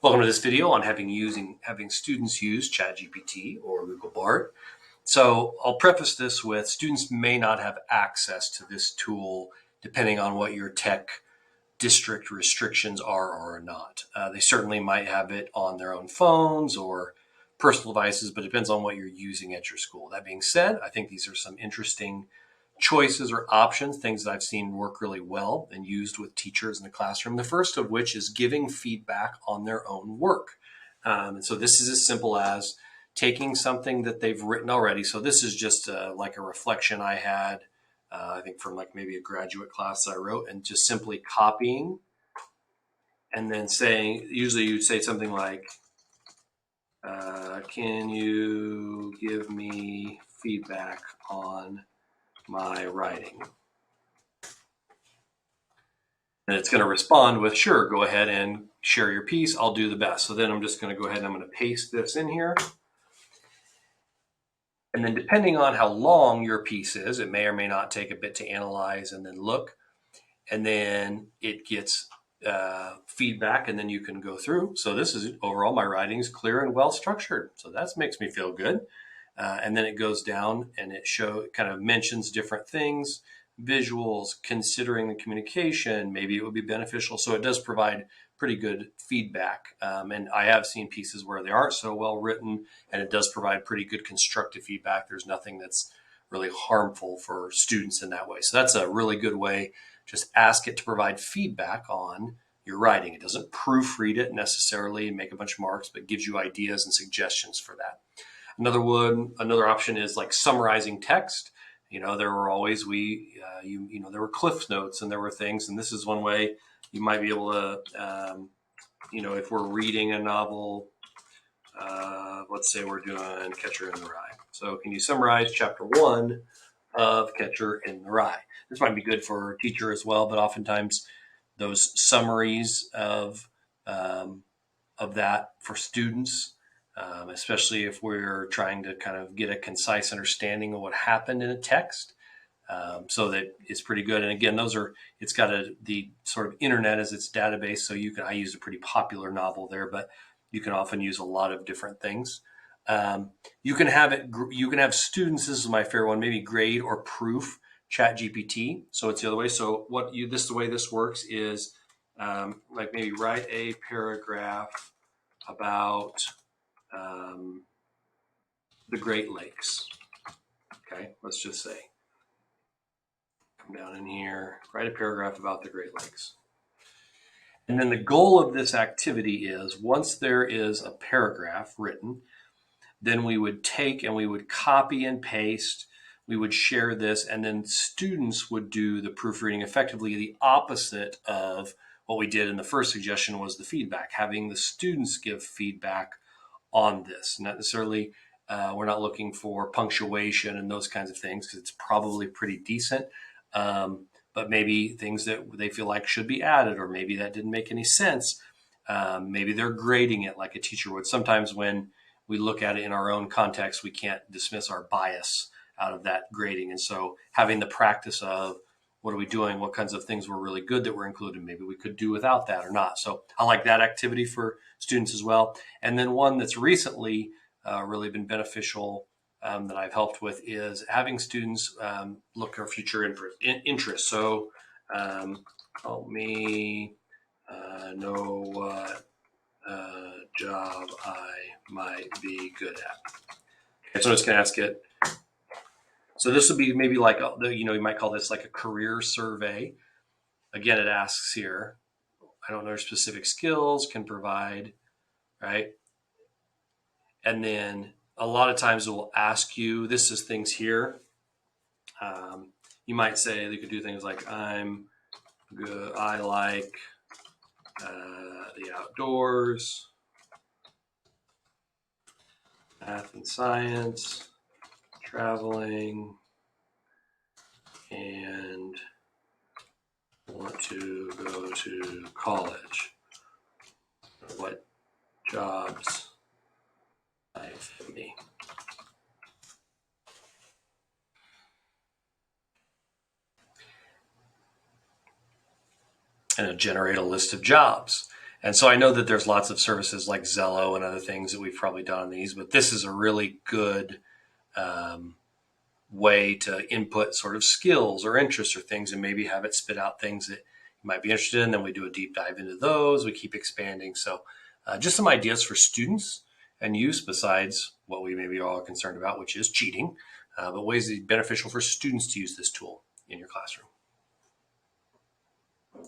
Welcome to this video on having students use ChatGPT or Google Bard. So I'll preface this with students may not have access to this tool depending on what your tech district restrictions are or not. They certainly might have it on their own phones or personal devices, but it depends on what you're using at your school. That being said, I think these are some interesting choices or options, things that I've seen work really well and used with teachers in the classroom. The first of which is giving feedback on their own work. And so this is as simple as taking something that they've written already. So this is just like a reflection I had, I think from like maybe a graduate class I wrote, and just simply copying and then saying, usually you'd say something like, can you give me feedback on my writing? And it's going to respond with, sure, go ahead and share your piece. I'll do the best. So then I'm just going to go ahead and I'm going to paste this in here. And then depending on how long your piece is, it may or may not take a bit to analyze and then look. And then it gets feedback, and then you can go through. So this is overall, my writing is clear and well structured. So that makes me feel good. And then it goes down and it kind of mentions different things, visuals, considering the communication, maybe it would be beneficial. So it does provide pretty good feedback. And I have seen pieces where they aren't so well written, and it does provide pretty good constructive feedback. There's nothing that's really harmful for students in that way. So that's a really good way. Just ask it to provide feedback on your writing. It doesn't proofread it necessarily and make a bunch of marks, but gives you ideas and suggestions for that. Another option is like summarizing text. There were always there were cliff notes and there were things, and this is one way you might be able to, if we're reading a novel, let's say we're doing Catcher in the Rye. So can you summarize chapter 1 of Catcher in the Rye? This might be good for a teacher as well, but oftentimes those summaries of that for students, especially if we're trying to kind of get a concise understanding of what happened in a text. So that it's pretty good. And again, it's got the sort of internet as its database. So I used a pretty popular novel there, but you can often use a lot of different things. You can have students, this is my favorite one, maybe grade or proof ChatGPT. So it's the other way. So the way this works is like maybe write a paragraph about the Great Lakes. Okay, let's just say. Come down in here, write a paragraph about the Great Lakes. And then the goal of this activity is, once there is a paragraph written, then we would take and we would copy and paste, we would share this, and then students would do the proofreading. Effectively the opposite of what we did in the first suggestion was the feedback, having the students give feedback on this. Not necessarily, we're not looking for punctuation and those kinds of things because it's probably pretty decent. But maybe things that they feel like should be added, or maybe that didn't make any sense. Maybe they're grading it like a teacher would. Sometimes when we look at it in our own context, we can't dismiss our bias out of that grading. And so having the practice of what are we doing, what kinds of things were really good that were included, maybe we could do without that or not. So I like that activity for students as well. And then one that's recently really been beneficial that I've helped with is having students look for future interest. So help me know what job I might be good at. Okay, so I'm just going to ask it. So this would be maybe like, you might call this like a career survey. Again, it asks here, I don't know specific skills can provide, right? And then a lot of times it will ask you, this is things here. You might say, they could do things like, I'm good, I like the outdoors, math and science, traveling, and want to go to college. What jobs might fit me? And it'll generate a list of jobs. And so I know that there's lots of services like Zello and other things that we've probably done on these, but this is a really good way to input sort of skills or interests or things and maybe have it spit out things that you might be interested in. Then we do a deep dive into those. We keep expanding. So just some ideas for students and use besides what we maybe are all concerned about, which is cheating, but ways that are beneficial for students to use this tool in your classroom.